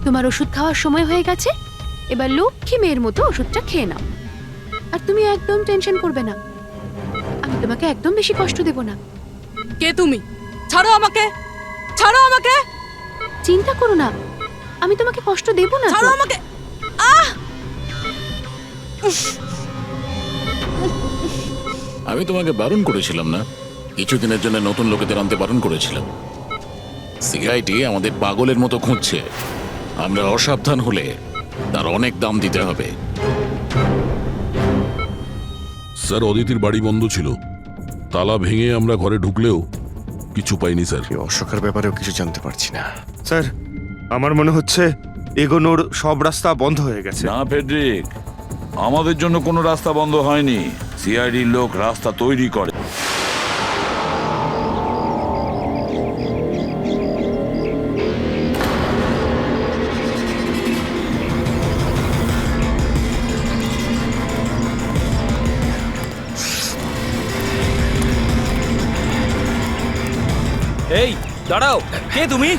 তোমার ওষুধ খাওয়ার সময় হয়ে গেছে, এবার লক্ষ্মী মেয়ের মতো ওষুধটা খেয়ে নাও। আর তুমি একদম টেনশন করবে না, আমি তোমাকে একদম বেশি কষ্ট দেব না। কে তুমি? ছাড়ো আমাকে, ছাড়ো আমাকে। চিন্তা করো না, আমি তোমাকে কষ্ট দেব না। ছাড়ো আমাকে। আমি তোমাকে বারণ করেছিলাম না? কিছুদিনের জন্য নতুন লোকেদের আনতে বারণ করেছিলাম। সিআইডি আমাদের পাগলের মতো খুঁজছে। আমরা অসাবধান হলে তার অনেক দাম দিতে হবে। স্যার, অদিতির বাড়ি বন্ধ ছিল, তালা ভেঙে আমরা ঘরে ঢুকলেও কিছু পাইনি স্যার। এই অশোকের ব্যাপারেও কিছু জানতে পারছি না। স্যার, আমার মনে হচ্ছে এগোনোর সব রাস্তা বন্ধ হয়ে গেছে। না ফেডরিক, আমাদের জন্য কোনো রাস্তা বন্ধ হয়নি। সিআইডির লোক রাস্তা তৈরি করে। এই দাঁড়াও, কে তুমি?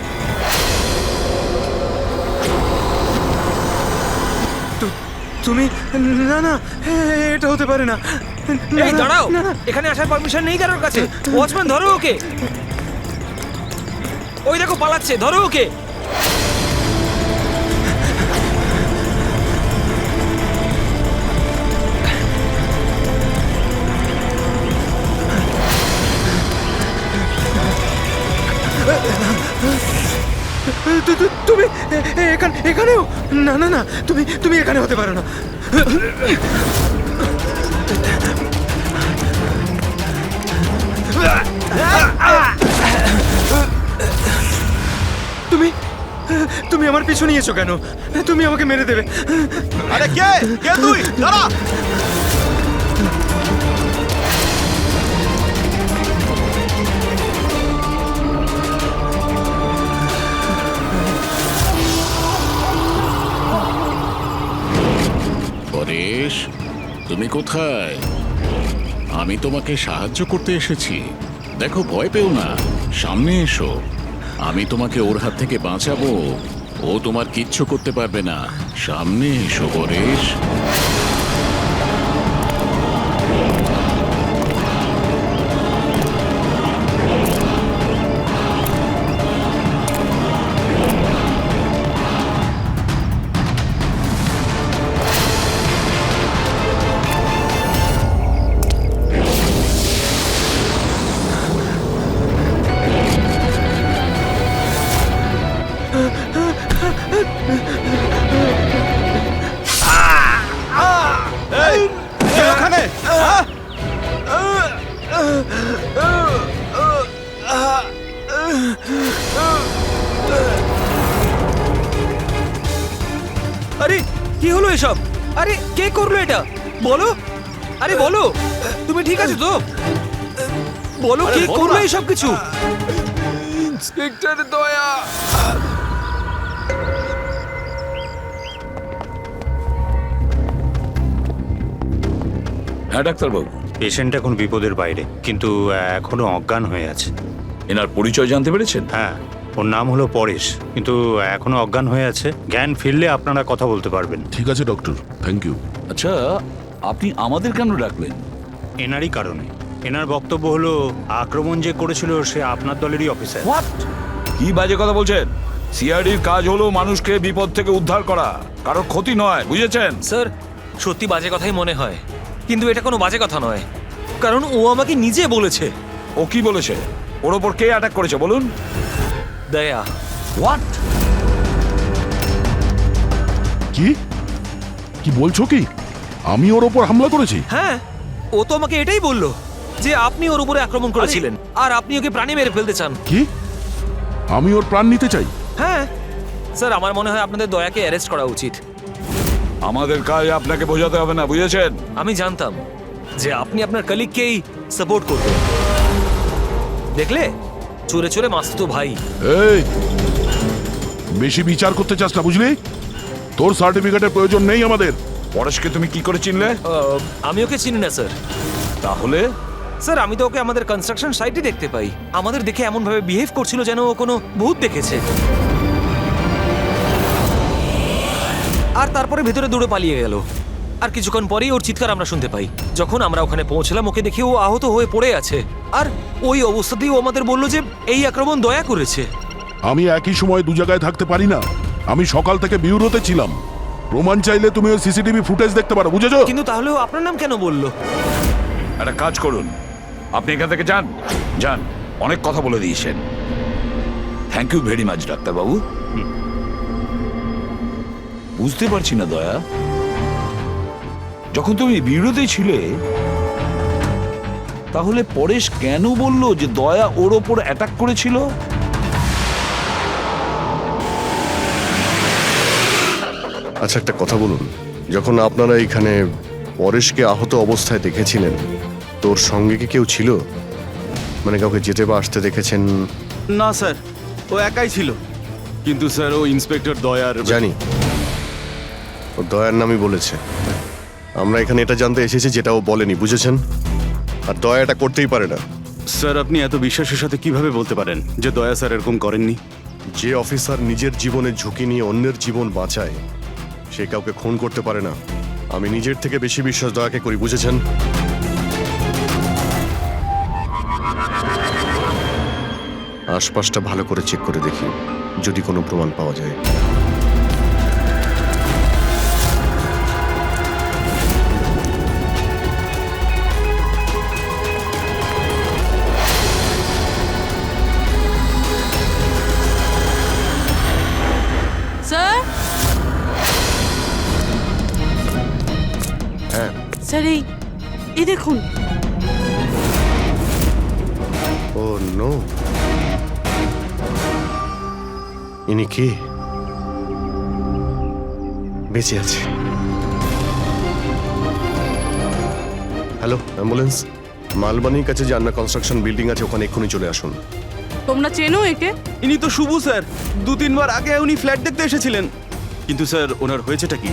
তুমি? না না, এটা হতে পারে না। এই দাঁড়াও, এখানে আসার পারমিশন নেই কারোর কাছে। ওয়াচম্যান, ধরো ওকে। ওই দেখো পালাচ্ছে, ধরো ওকে। তুমি এখানেও? না না না, তুমি এখানে হতে পারো না। তুমি আমার পিছু নিয়েছো কেন? তুমি আমাকে মেরে দেবে। আরে কে কে তুই? দাঁড়া! পরেশ, তুমি কোথায়? আমি তোমাকে সাহায্য করতে এসেছি। দেখো, ভয় পেও না, সামনে এসো। আমি তোমাকে ওর হাত থেকে বাঁচাবো। ও তোমার কিচ্ছু করতে পারবে না। সামনে এসো পরেশ। আরে কি হলো এসব? আরে কে করলো এটা? বলো, আরে বলো, তুমি ঠিক আছো তো? বলো, কে করলো এসব কিছু? ইন্সপেক্টর দয়া। হ্যাঁ ডাক্তারবাবু। পেশেন্ট এখন বিপদের বাইরে, কিন্তু এখনো অজ্ঞান হয়ে আছে। এনার পরিচয় জানতে পেরেছেন? হ্যাঁ, ওর নাম হলো পরেশ, কিন্তু এখনো অজ্ঞান হয়ে আছে। জ্ঞান ফিরলে আপনারা কথা বলতে পারবেন। ঠিক আছে ডক্টর, থ্যাংক ইউ। আচ্ছা, আপনি আমাদের কেন ডাকলেন? এনারই কারণে। এনার বক্তব্য হলো আক্রমণ যে করেছিল সে আপনার দলেরই অফিসার। হোয়াট? কি বাজে কথা বলছেন? সিআইডির কাজ হলো মানুষকে বিপদ থেকে উদ্ধার করা, কারোর ক্ষতি নয়, বুঝেছেন? স্যার, সত্যি বাজে কথাই মনে হয়, কিন্তু এটা কোনো বাজে কথা নয়, কারণ ও আমাকে নিজে বলেছে। ও কি বলেছে? ওর ওপর কে অ্যাটাক করেছে বলুন? দয়া। হোয়াট? কি কি বলছো? কি আমি ওর ওপর হামলা করেছি? হ্যাঁ, ও তো আমাকে এটাই বললো যে আপনি ওর উপরে আক্রমণ করেছিলেন আর আপনি ওকে প্রাণে মেরে ফেলতে চান। কি? আমি ওর প্রাণ নিতে চাই? হ্যাঁ স্যার, আমার মনে হয় আপনাদের দয়াকে অ্যারেস্ট করা উচিত। আমাদের কাজ আপনাকে বোঝাতে হবে না, বুঝেছেন? আমি জানতাম যে আপনি আপনার কলিগকেই সাপোর্ট করবেন। দেখলে, চোরে চোরে মাসতুতো ভাই। এই, বেশি বিচার করতে চাস না, বুঝলি? তোর সার্টিফিকেটের প্রয়োজন নেই আমাদের। পরেশকে তুমি কি করে চিনলে? আমি ওকে চিনি না স্যার। তাহলে? স্যার, আমি তো ওকে আমাদের কনস্ট্রাকশন সাইটে দেখতে পাই। আমাদের দেখে এমন ভাবে বিহেভ করছিল যেন ও কোনো ভূত দেখেছে। আর তারপরে ভেতরে দৌড়ে পালিয়ে গেল। আর কিছুক্ষণ পরেই ওর চিৎকার আমরা শুনতে পাই। যখন আমরা ওখানে পৌঁছলাম ওকে দেখি ও আহত হয়ে পড়ে আছে, আর ওই অবস্থাতেই ও আমাদের বলল যে এই আক্রমণ দয়া করেছে। আমি একই সময় দু জায়গায় থাকতে পারি না। আমি সকাল থেকে বিউরোতে ছিলাম। প্রমাণ চাইলে তুমি ওই সিসিটিভি ফুটেজ দেখতে পারো, বুঝেছো? কিন্তু তাহলেও আপনার নাম কেন বললো? একটা কাজ করুন, আপনি এখান থেকে যান যান, অনেক কথা বলে দিয়েছেন। থ্যাংক ইউ ভেরি মাচ ডাক্তারবাবু। বুঝতে পারছি না দয়া, যখন তুমি বিরোধী ছিলে তাহলে পরেশ কেন বলল যে দয়া ওর ওপর অ্যাটাক করেছিল? আচ্ছা একটা কথা বলুন, যখন আপনারা এখানে পরেশকে আহত অবস্থায় দেখেছিলেন তোর সঙ্গে কি কেউ ছিল? মানে কাউকে যেতে বা আসতে দেখেছেন? না স্যার, ও একাই ছিল। কিন্তু স্যার ও ইন্সপেক্টর দয়ার জানি, ও দয়ার নামই বলেছে। আমরা এখানে এটা জানতে এসেছি যেটা ও বলেনি, বুঝেছেন? আর দয়া এটা করতেই পারে না। স্যার আপনি এত বিশ্বাসের সাথে কিভাবে বলতে পারেন যে দয়া স্যার এরকম করেননি? যে অফিসার নিজের জীবনের ঝুঁকি নিয়ে অন্যের জীবন বাঁচায় সে কাউকে খুন করতে পারে না। আমি নিজের থেকে বেশি বিশ্বাস দয়াকে করি, বুঝেছেন? আশপাশটা ভালো করে চেক করে দেখি যদি কোনো প্রমাণ পাওয়া যায়। স্যার, হ্যাঁ, স্যার এই দেখুন। ও নো, ইনি কে? বেঁচে আছে। Hello, ambulance. মালবানির কাছে যে আন্না কনস্ট্রাকশন বিল্ডিং আছে ওখানে এক্ষুনি চলে আসুন। তোমরা চেনো একে? ইনি তো শুভ স্যার, 2-3 বার আগে উনি ফ্ল্যাট দেখতে এসেছিলেন। কিন্তু স্যার ওনার হয়েছেটা কি?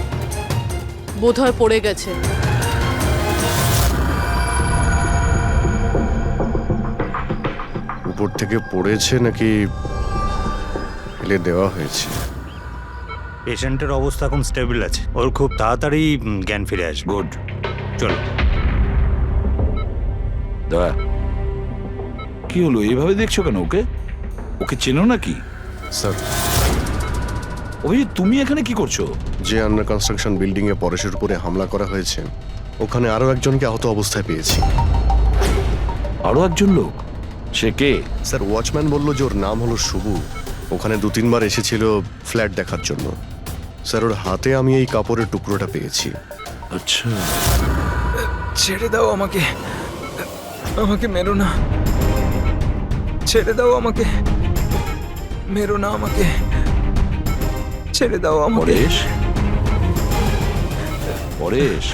বোধহয় পড়ে গেছে। উপর থেকে পড়েছে নাকি ফেলে দেওয়া হয়েছে? পেশেন্টের অবস্থা এখন স্টেবল আছে, ওর খুব তাড়াতাড়ি জ্ঞান ফিরে আসবে। গুড। চলো। দয়া, কি হলো? এইভাবে দেখছো কেন ওকে? ওকে চেনো নাকি? স্যার, অভিজিৎ তুমি এখানে কি করছো? যে আন্ডার কনস্ট্রাকশন বিল্ডিং এ পরেশের উপরে হামলা করা হয়েছে ওখানে আরো একজনকে আহত অবস্থায় পেয়েছি। আরো একজন লোক? সে কে? স্যার, ওয়াচম্যান বলল যে ওর নাম হলো শুভু। ওখানে 2-3 বার এসেছিল ফ্ল্যাট দেখার জন্য। স্যার, ওর হাতে আমি এই কাপড়ের টুকরোটা পেয়েছি। আচ্ছা, ছেড়ে দাও আমাকে, আমাকে মেরো না, ছেড়ে দাও আমাকে, মেরো না আমাকে, ছেড়ে দাও আমাকে। পরেশ, পরেশ,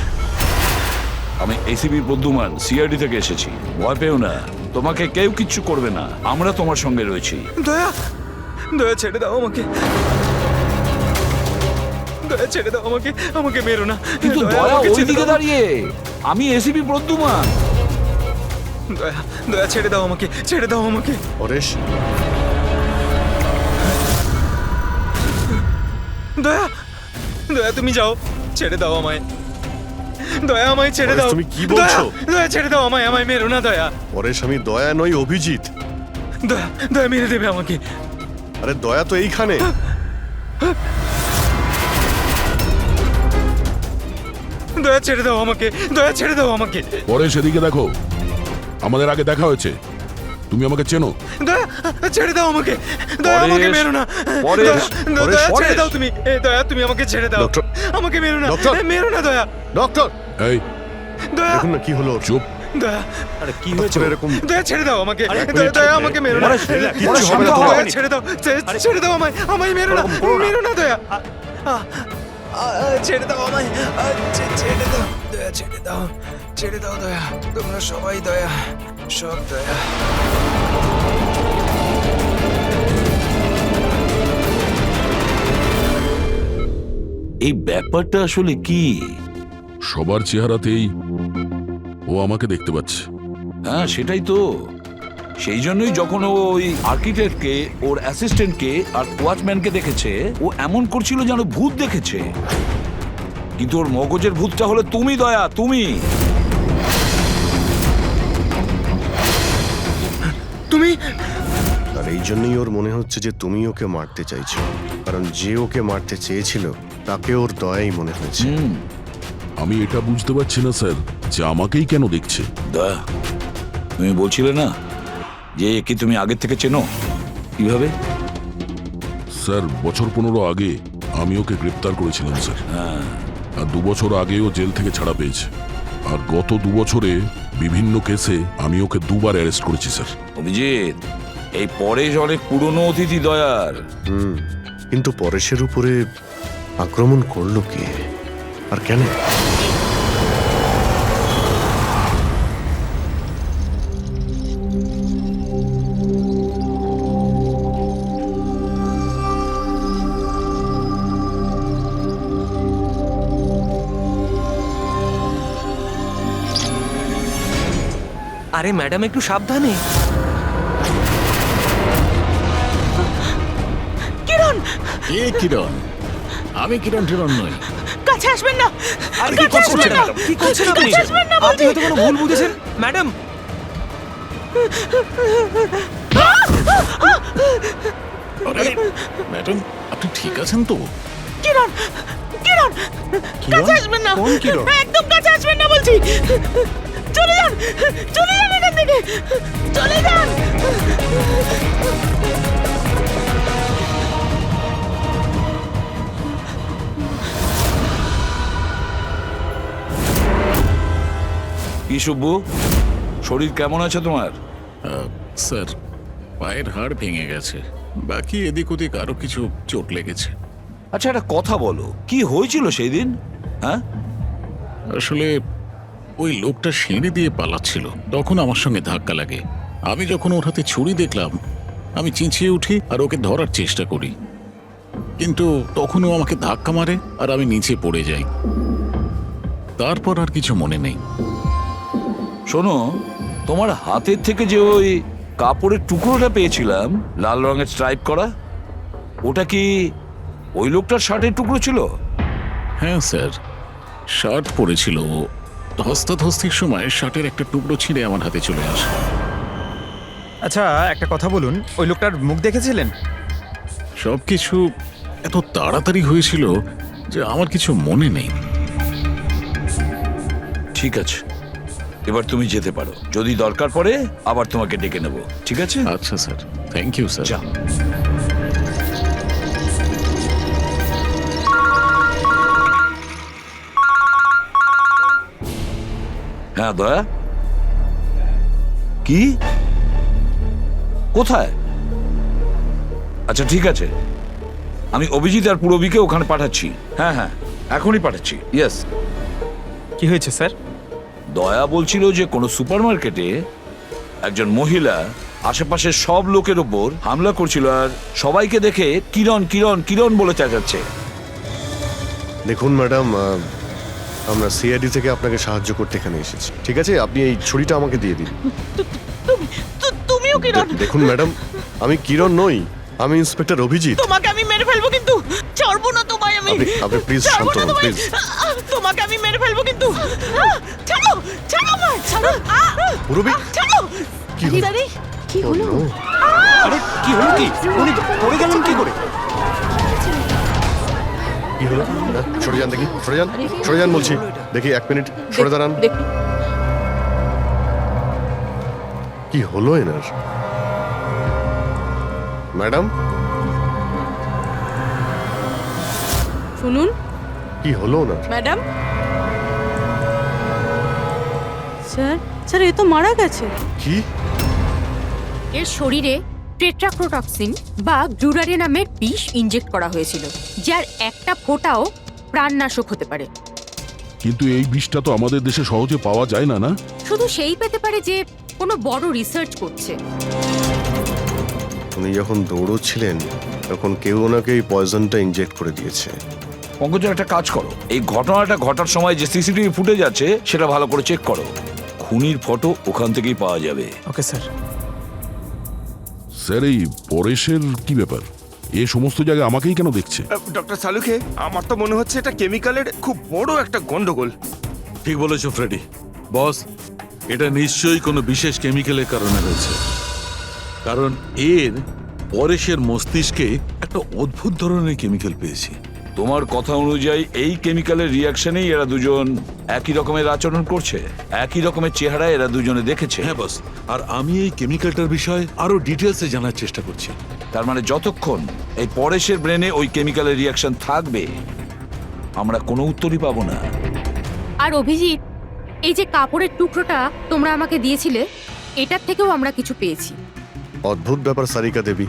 আমি এসিপি প্রদ্যুমান, সিআইডি থেকে এসেছি। ভয় পেও না, তোমাকে কেউ কিচ্ছু করবে না, আমরা তোমার সঙ্গে রয়েছি। দয়া, দয়া ছেড়ে দাও আমাকে, দয়া ছেড়ে দাও আমাকে, আমাকে মেরো না। কিন্তু দয়া ওইদিকে দাঁড়িয়ে, আমি এসিপি প্রদ্যুমান। দয়া, দয়া ছেড়ে দাও আমাকে, ছেড়ে দাও আমাকে। পরেশ, দয়া, দয়া তুমি যাও, ছেড়ে দাও আমায়, দয়া আমায় ছেড়ে পরেশ, দাও। তুমি কি বলছো? দয়া, দয়া ছেড়ে দাও আমায়, আমায় মেরো না দয়া। পরেশ, আমি দয়া নই, অভিজিৎ। দয়া, দয়া মেরে দেবে আমাকে। আরে দয়া তো এইখানে। দয়া ছেড়ে দাও আমাকে, দয়া ছেড়ে দাও আমাকে। পরে সেদিকে দেখো, আমাদের আগে দেখা হয়েছে। তুমি আমাকে চেনো? দয়া ছেড়ে দাও আমাকে, দয়া পরেশ, আমাকে মেরো না। পরেশ, দয়া, পরেশ, দয়া ছেড়ে পরেশ। দাও তুমি, দয়া তুমি আমাকে ছেড়ে দাও। ডক্টর, আমাকে মেরো না, ডক্টর। মেরো না দয়া। ডক্টর, এই দয়া, দেখুন না কি হলো ওর। চুপ। দয়া, আরে কি হঠাৎ হয়েছে? করে এরকম দয়া ছেড়ে দাও আমাকে, আরে, দয়া, দয়া আমাকে মেরো না। পরেশ, relax, কিচ্ছু পরেশ, হবে না, শান্ত হও। দয়া ছেড়ে দাও, ছেড়ে দাও আমায়, আমায় মেরো না, ওরকম করো না। মেরো না দয়া। ছেড়ে দাও আমায়, ছেড়ে দাও দয়া, ছেড়ে দাও, ছেড়ে দাও দয়া। তোমরা সবাই দয়া, সব দয়া। এই ব্যাপারটা আসলে কি? সবার চেহারাতেই ও আমাকে দেখতে পাচ্ছে। হ্যাঁ সেটাই তো, সেই জন্যই যখন ও ওই আর্কিটেক্টকে, ওর অ্যাসিস্ট্যান্টকে আর ওয়াচম্যানকে দেখেছে, ও এমন করছিল যেন ভূত দেখেছে। কিন্তু ওর মগজের ভূতটা হলো তুমি, দয়া, তুমি। তুমি আর এই জন্যই ওর মনে হচ্ছে যে তুমি ওকে মারতে চাইছো, কারণ যে ওকে মারতে চেয়েছিল তাকে ওর দয়াই মনে হয়েছে। আমি এটা বুঝতে পারছি না স্যার যে আমাকেই কেন দেখছে। দয়া, তুমি বলছিলে না যে একে তুমি আগের থেকে চেনো? কিভাবে? স্যার, বছর 15 আগে আমি ওকে গ্রেপ্তার করেছিলাম স্যার। আর 2 বছর আগেও জেল থেকে ছাড়া পেয়েছে। আর গত 2 বছরে বিভিন্ন কেসে আমি ওকে 2বার অ্যারেস্ট করেছি স্যার। অভিজিৎ, এই পরেশ অনেক পুরনো অতিথি দয়ার। কিন্তু পরেশের উপরে আক্রমণ করলো কে আর কেন? আরে ম্যাডাম, একটু সাবধানে। কিরণ, কে কিরণ? আমি কিরণ টিরণ নই। কাছে আসবেন না। আরে কি করছেন ম্যাডাম? কি করছেন আপনি? কাছে আসবেন না আপনি হয়তো কোনো ভুল বুঝেছেন ম্যাডাম। আরে ম্যাডাম, আপনি ঠিক আছেন তো? কিরণ, কিরণ, কাছে আসবেন না। কোন কিরণ? একদম কাছে আসবেন না বলছি। চলে যান, চলে যান এখান থেকে, চলে যান। কি শুভ্বু, শরীর কেমন আছে তোমার? স্যার, পায়ের হাড় ভেঙে গেছে, বাকি এদিক ওদিক আরো কিছু চোট লেগেছে। আচ্ছা, একটা কথা বলো, কি হয়েছিল সেই দিন? হ্যাঁ, আসলে ওই লোকটা সিঁড়ি দিয়ে পালাচ্ছিল, তখন আমার সঙ্গে ধাক্কা লাগে। আমি যখন ওর হাতে ছুরি দেখলাম, আমি চেঁচিয়ে উঠি আর ওকে ধরার চেষ্টা করি, কিন্তু তখন ও আমাকে ধাক্কা মারে আর আমি নিচে পড়ে যাই। তারপর আর কিছু মনে নেই। শোনো, তোমার হাতের থেকে যে ওই কাপড়ের টুকরোটা পেয়েছিলাম লাল রঙের স্ট্রাইপ করা, ওটা কি ওই লোকটার শার্টের টুকরো ছিল? হ্যাঁ স্যার, শার্ট পরেছিল ও। ধস্তাধস্তির সময় শার্টের একটা টুকরো ছিঁড়ে আমার হাতে চলে আসে। আচ্ছা, একটা কথা বলুন, ওই লোকটার মুখ দেখেছিলেন? সবকিছু এত তাড়াতাড়ি হয়েছিল যে আমার কিছু মনে নেই। ঠিক আছে, এবার তুমি যেতে পারো। যদি দরকার পড়ে আবার তোমাকে ডেকে নেব, ঠিক আছে? আচ্ছা স্যার, থ্যাংক ইউ স্যার। যা। হ্যাঁ দয়া, কি? কোথায়? আচ্ছা ঠিক আছে, আমি অভিজিৎ আর পুরবীকে ওখানে পাঠাচ্ছি। হ্যাঁ হ্যাঁ, এখনই পাঠাচ্ছি। ইয়েস। কি হয়েছে স্যার? দয়া বলছিল যে কোনো সুপারমার্কেটে একজন মহিলা আশেপাশের সব লোকের ওপর হামলা করছিল আর সবাইকে দেখে কিরণ কিরণ কিরণ বলে চেঁচাচ্ছে। দেখুন ম্যাডাম, আমরা সিআইডি থেকে আপনাকে সাহায্য করতে এখানে এসেছি। ঠিক আছে, আপনি এই ছুরিটা আমাকে দিয়ে দিন। তুমিও কিরণ? দেখুন ম্যাডাম, আমি কিরণ নই, আমি ইন্সপেক্টর অভিজিৎ। তোমাকে আমি মেরে ফেলবো কিন্তু, ছাড়বো না তোমায় আমি। আপনি প্লিজ ছাড়বো শান্ত না হন তোমায়। প্লিজ। তোমাকে আমি মেরে ফেলবো কিন্তু। ছাড়ো, ছাড়ো আমায়, ছাড়ো। পুরবী, ছাড়ো। কি হলো? আরে কি হলো? আরে কি হলো? কি উনি পড়ে গেলেন কি করে? কি হলো? সরে যান দেখি, সরে যান, সরে যান বলছি। দেখি 1 মিনিট সরে দাঁড়ান। কি হলো এনার? ম্যাডাম, শুনুন কি হলো ওনার? ম্যাডাম। স্যার, স্যার এ তো মারা গেছে। কি? এর শরীরে টেট্রাক্রোটক্সিন বা গ্লুরারে নামের বিষ ইনজেক্ট করা হয়েছিল, যার একটা ফোঁটাও প্রাণনাশক হতে পারে। কিন্তু এই বিষটা তো আমাদের দেশে সহজে পাওয়া যায় না, না? শুধু সেই পেতে পারে যে কোনো বড় রিসার্চ করছে। উনি যখন দৌড়চ্ছিলেন তখন কেউ ওনাকে এই পয়জনটা ইনজেক্ট করে দিয়েছে। পঙ্কজ, একটা কাজ করো, এই ঘটনাটা ঘটার সময় যে সিসিটিভি ফুটেজ আছে সেটা ভালো করে চেক করো। খুনির ফটো ওখান থেকেই পাওয়া যাবে। Okay sir. স্যার এই পরেশের কি ব্যাপার? এ সমস্ত জায়গায় আমাকেই কেন দেখছে? ডক্টর সালুকে, আমার তো মনে হচ্ছে এটা কেমিক্যালের খুব বড় একটা গন্ডগোল। ঠিক বলেছো ফ্রেডি। বস, এটা নিশ্চয়ই কোনো বিশেষ কেমিক্যালের কারণে হয়েছে, কারণ এর পরেশের মস্তিষ্কে একটা অদ্ভুত ধরনের কেমিক্যাল পেয়েছি। তোমার কথা অনুযায়ী এই কেমিক্যালের রিয়াকশনেই এরা দুজন একই রকমের আচরণ করছে, একই রকমের চেহারা এরা দুজনে দেখেছে। হ্যাঁ বস, আর আমি এই কেমিক্যালটার বিষয়ে আরো ডিটেলসে জানার চেষ্টা করছি। তার মানে যতক্ষণ এই পরেশের ব্রেনে ওই কেমিক্যালের রিয়াকশন থাকবে, আমরা কোনো উত্তরই পাবো না। আর অভিজিৎ, এই যে কাপড়ের টুকরোটা তোমরা আমাকে দিয়েছিলে, এটার থেকেও আমরা কিছু পেয়েছি। অদ্ভুত ব্যাপার সারিকা দেবী,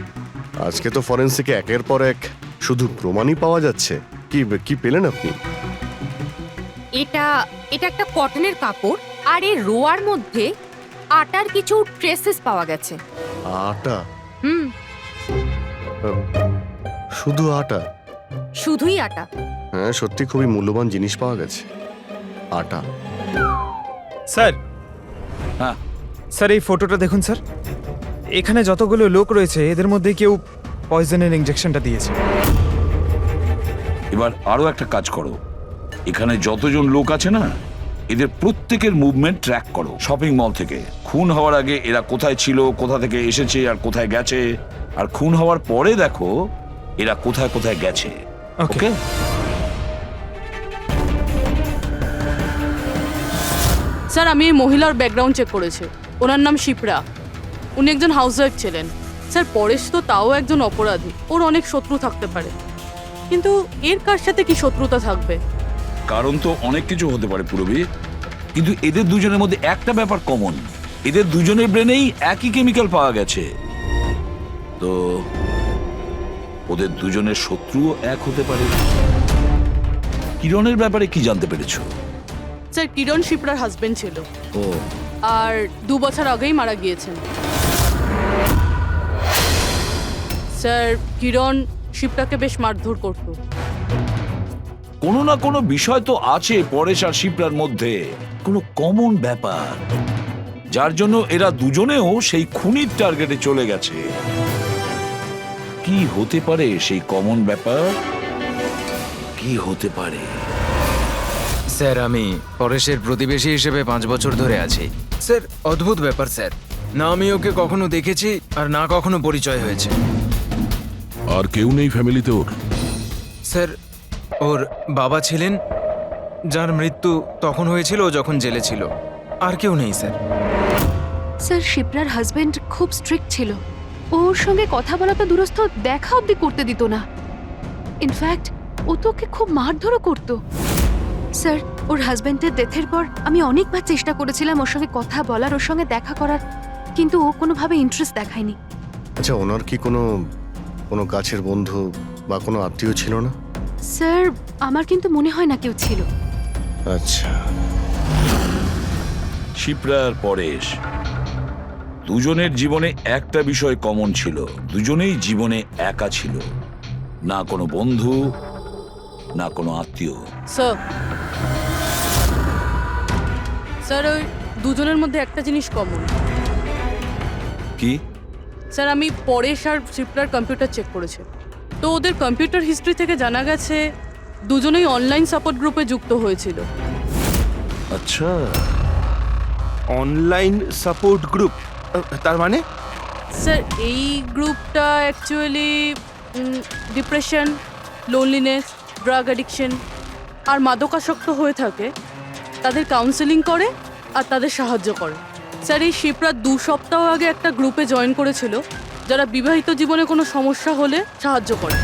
আজকে তো ফরেন্সিকে একের পর এক শুধু প্রমাণই পাওয়া যাচ্ছে। কি কি পেলেন আপনি? এটা একটা কটনের কাপড়, আর এর রোয়ার মধ্যে আটার কিছু ট্রেসেস পাওয়া গেছে। আটা? হুম, শুধু আটা? শুধুই আটা। হ্যাঁ, সত্যি খুবই মূল্যবান জিনিস পাওয়া গেছে, আটা। স্যার, হ্যাঁ স্যার এই ফটোটা দেখুন স্যার। এখানে যতগুলো লোক রয়েছে এদের মধ্যে কেউ পয়জনের ইনজেকশনটা দিয়েছে। এবার আরো একটা কাজ করো, এখানে যতজন লোক আছে না, এদের প্রত্যেকের মুভমেন্ট ট্র্যাক করো। শপিং মল থেকে খুন হওয়ার আগে এরা কোথায় ছিল, কোথা থেকে এসেছে আর কোথায় গেছে, আর খুন হওয়ার পরে দেখো এরা কোথায় কোথায় গেছে। ওকে? স্যার, আমি এই মহিলার ব্যাকগ্রাউন্ড চেক করেছি। ওনার নাম শিপ্রা, উনি একজন হাউসওয়াইফ ছিলেন। স্যার, পরেশ তো তাও একজন অপরাধী, ওর অনেক শত্রু থাকতে পারে, কিন্তু এর কার সাথে কি শত্রুতা থাকবে? কারণ তো অনেক কিছু হতে পারে পুরবী, কিন্তু এদের দুজনের মধ্যে একটা ব্যাপার কমন, এদের দুজনের ব্রেনেই একই কেমিক্যাল পাওয়া গেছে। তো ওদের দুজনের শত্রুও এক হতে পারে। কিরণের ব্যাপারে কি জানতে পেরেছো? স্যার, কিরণ শিপ্রার হাজবেন্ড ছিল, ও, আর 2 বছর আগেই মারা গিয়েছেন। স্যার, কিরণ শিপ্রাকে বেশ মারধর করতো। কোনো না কোনো বিষয় তো আছে পরেশ আর শিপ্রার মধ্যে, কোনো কমন ব্যাপার, যার জন্য এরা দুজনেও সেই খুনির টার্গেটে চলে গেছে। কি হতে পারে সেই কমন ব্যাপার? কি হতে পারে? স্যার, আমি পরেশের প্রতিবেশী হিসেবে 5 বছর ধরে আছি। স্যার, অদ্ভুত ব্যাপার স্যার, না আমি ওকে কখনো দেখেছি আর না কখনো পরিচয় হয়েছে। আর কেউ নেই ফ্যামিলিতে ওর? স্যার, ওর বাবা ছিলেন, যার মৃত্যু তখন হয়েছিল যখন জেলে ছিল। আর কেউ নেই স্যার। স্যার, শিপ্রার হাজবেন্ড খুব স্ট্রিক্ট ছিল। ওর সঙ্গে কথা বলা তো দূরস্থ, দেখা অবধি করতে দিত না। ইনফ্যাক্ট ও তো ওকে খুব মারধরও করতো। স্যার, ওর হাজবেন্ডের ডেথের পর আমি অনেকবার চেষ্টা করেছিলাম ওর সঙ্গে কথা বলার, ওর সঙ্গে দেখা করার, কিন্তু ও কোনোভাবে ইন্টারেস্ট দেখায়নি। আচ্ছা, ওনার কি কোনো কাছের বন্ধু বা কোনো আত্মীয় ছিল না? স্যার, আমার কিন্তু মনে হয় না কেউ ছিল। আচ্ছা। শিপ্রা আর পরেশ দুজনের জীবনে একটা বিষয় কমন ছিল, দুজনেই জীবনে একা ছিল, না কোনো বন্ধু না কোনো আত্মীয়। স্যার, ওই দুজনের মধ্যে একটা জিনিস কমন। কি? স্যার, আমি পরেশ আর শিপ্রার কম্পিউটার চেক করেছি, তো ওদের কম্পিউটার হিস্ট্রি থেকে জানা গেছে দুজনেই অনলাইন সাপোর্ট গ্রুপে যুক্ত হয়েছিল। আচ্ছা, অনলাইন সাপোর্ট গ্রুপ, তার মানে? স্যার, এই গ্রুপটা actually depression, loneliness, drug addiction আর মাদকাসক্ত হয়ে থাকে তাদের কাউন্সেলিং করে আর তাদের সাহায্য করে। স্যার, এই শিপ্রা 2 সপ্তাহ আগে একটা গ্রুপে জয়েন করেছিল যারা বিবাহিত জীবনে কোনো সমস্যা হলে সাহায্য করে।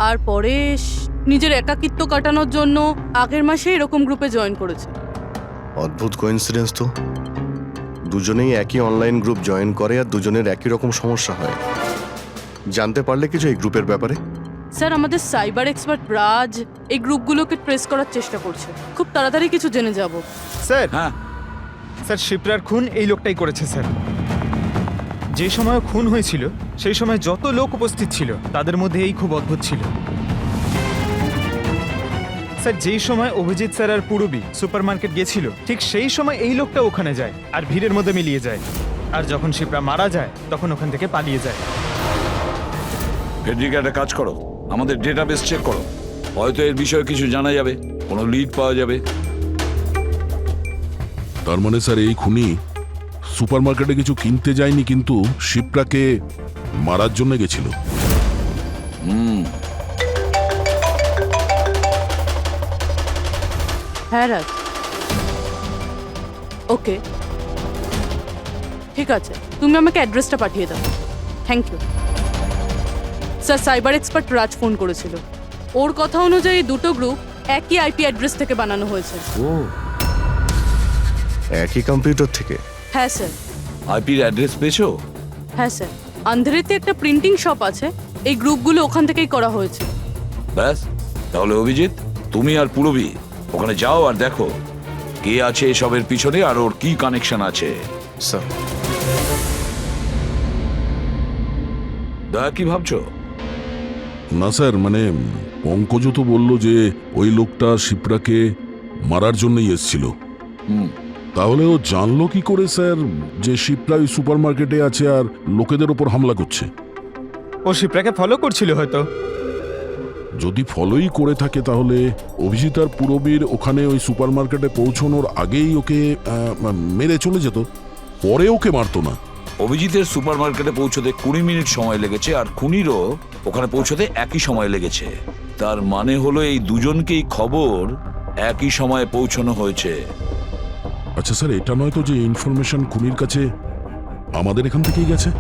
আর পরেশ নিজের একাকিত্ব কাটানোর জন্য আগের মাসে এরকম গ্রুপে জয়েন করেছে। অদ্ভুত কোইন্সিডেন্স তো, দুজনেই একই অনলাইন গ্রুপ জয়েন করে আর দুজনের একই রকম সমস্যা হয়। জানতে পারলে কিছু এই গ্রুপের ব্যাপারে? স্যার, আমাদের সাইবার এক্সপার্ট রাজ এই গ্রুপগুলোকে ট্রেস করার চেষ্টা করছে, খুব তাড়াতাড়ি কিছু জেনে যাব। স্যার, হ্যাঁ স্যার, শিপ্রার খুন এই লোকটাই করেছে স্যার। যে সময় খুন হয়েছিল সেই সময় যত লোক উপস্থিত ছিল তাদের মধ্যে এই খুব অদ্ভুত ছিল। স্যার, যেই সময় অভিজিৎ স্যার আর পূরবী সুপার মার্কেট গেছিল ঠিক সেই সময় এই লোকটা ওখানে যায় আর ভিড়ের মধ্যে মিলিয়ে যায়। আর যখন শিপ্রা মারা যায় তখন ওখান থেকে পালিয়ে যায়। ফেডরিকা, একটা কাজ করো, আমাদের ডেটাবেস চেক করো, হয়তো এর বিষয়ে কিছু জানা যাবে, কোনো লিড পাওয়া যাবে। তার মানে স্যার এই খুনি সুপারমার্কেটে কিছু কিনতে যায়নি, কিন্তু শিপ্রাকে মারার জন্য গেছিল। হ্যাঁ রাজ, ওকে ঠিক আছে, তুমি আমাকে অ্যাড্রেসটা পাঠিয়ে দাও। Thank you sir. Cyber expert Raj phone করেছিল, ওর কথা অনুযায়ী দুটো গ্রুপ একই আইপি অ্যাড্রেস থেকে বানানো হয়েছে। ও, একই কম্পিউটার থেকে? হ্যাঁ স্যার। আইপির অ্যাড্রেস পেয়েছো? হ্যাঁ স্যার, আন্ধারেতে একটা প্রিন্টিং শপ আছে, এই গ্রুপগুলো ওখান থেকেই করা হয়েছে। ব্যাস, তাহলে অভিজিৎ, তুমি আর পুরবী ওখানে যাও আর দেখো কে আছে এসবের পিছনে আর ওর কি কানেকশন আছে। স্যার, দয়া, কি ভাবছো? না স্যার, মানে পঙ্কজ তো বলল যে ওই লোকটা শিপ্রাকে মারার জন্যই এসেছিল। তাহলে ও জানলো কি করে স্যার যে শিপ্রা ওই সুপারমার্কেটে আছে আর লোকেদের ওপর হামলা করছে? ও শিপ্রাকে ফলো করছিল হয়তো। যদি ফলোই করে থাকে তাহলে অভিজিৎ আর পুরবীর ওখানে ওই সুপারমার্কেটে পৌঁছানোর আগেই ওকে মেরে চলে যেত, পরে ওকে মারতো না। অভিজিতের সুপারমার্কেটে পৌঁছতে 20 মিনিট সময় লেগেছে আর খুনিরও ওখানে পৌঁছতে একই সময় লেগেছে। তার মানে হলো এই দুজনকেই খবর একই সময়ে পৌঁছানো হয়েছে। আচ্ছা স্যার, এটা নয় তো যে ইনফরমেশন খুনির কাছে আমাদের এখান থেকেই গেছে?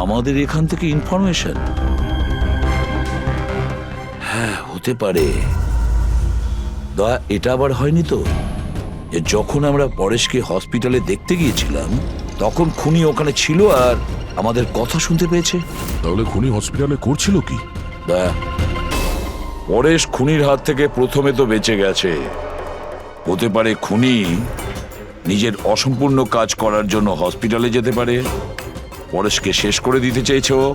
আমাদের এখান থেকে ইনফরমেশন? হ্যাঁ, হতে পারে। দয়া, এটা আবার হয়নি তো যে যখন আমরা পরেশকে হসপিটালে দেখতে গিয়েছিলাম তখন খুনি ওখানে ছিল আর আমাদের কথা শুনতে পেয়েছে? তাহলে খুনি হসপিটালে করছিল কি? দয়া, পরেশ খুনির হাত থেকে প্রথমে তো বেঁচে গেছে, হতে পারে খুনি নিজের অসম্পূর্ণ কাজ করার জন্য হসপিটালে যেতে পারে, পরেশকে শেষ করে দিতে চাইছে ও,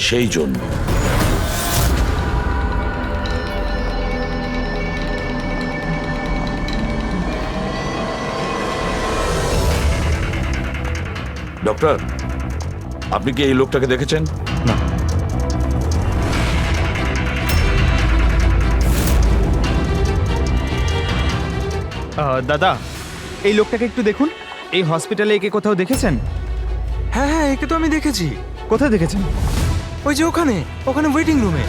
সেই জন্য। ডক্টর, আপনি কি এই লোকটাকে দেখেছেন? না। দাদা, এই লোকটাকে একটু দেখুন। এই হসপিটালে একে কোথাও দেখেছেন? হ্যাঁ হ্যাঁ, একে তো আমি দেখেছি। কোথায় দেখেছেন? ওই যে ওখানে ওখানে ওয়েটিং রুমে।